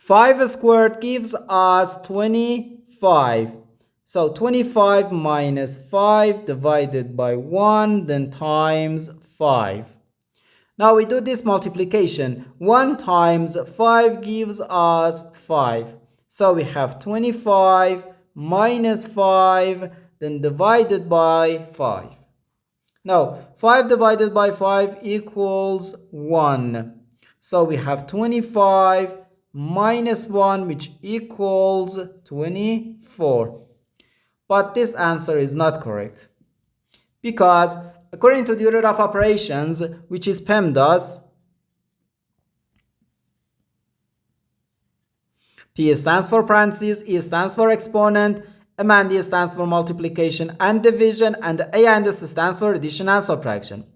5 squared gives us 25. So 25 minus 5 divided by 1, then times 5. Now we do this multiplication. 1 times 5 gives us 5. So we have 25 minus 5, then divided by 5. Now 5 divided by 5 equals 1. So we have 25 minus 1, which equals 24. But this answer is not correct, because according to the order of operations, which is PEMDAS, P stands for parentheses, E stands for exponent, M and D stands for multiplication and division, and A and S stands for addition and subtraction.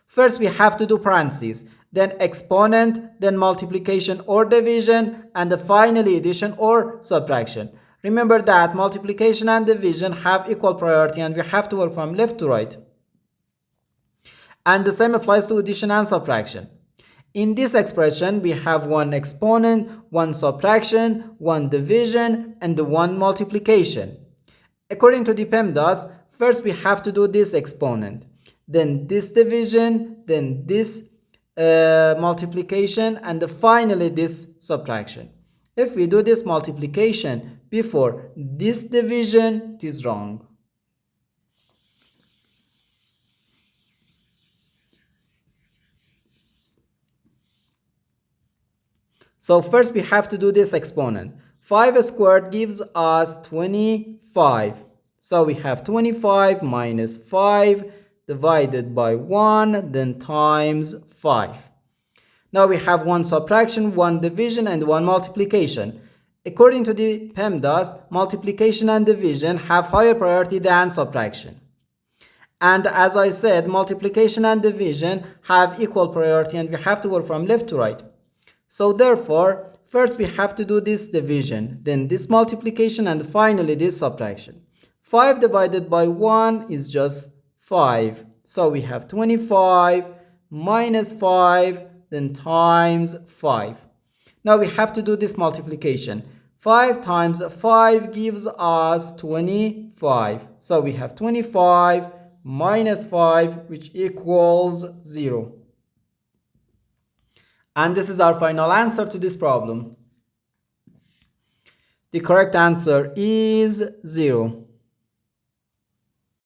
First we have to do parentheses, then exponent, then multiplication or division, and finally addition or subtraction. Remember that multiplication and division have equal priority and we have to work from left to right. And the same applies to addition and subtraction. In this expression, we have one exponent, one subtraction, one division, and one multiplication. According to the PEMDAS, first we have to do this exponent, then this division, then this multiplication, and finally this subtraction. If we do this multiplication before this division, it is wrong. So first we have to do this exponent. 5 squared gives us 25. So we have 25 minus 5 divided by 1, then times 5. Now we have one subtraction, one division, and one multiplication. According to the PEMDAS, multiplication and division have higher priority than subtraction. And as I said, multiplication and division have equal priority and we have to work from left to right. So therefore, first we have to do this division, then this multiplication, and finally this subtraction. 5 divided by 1 is just 5. So we have 25 minus 5, then times 5. Now we have to do this multiplication. 5 times 5 gives us 25. So we have 25 minus 5, which equals 0. And this is our final answer to this problem. The correct answer is 0.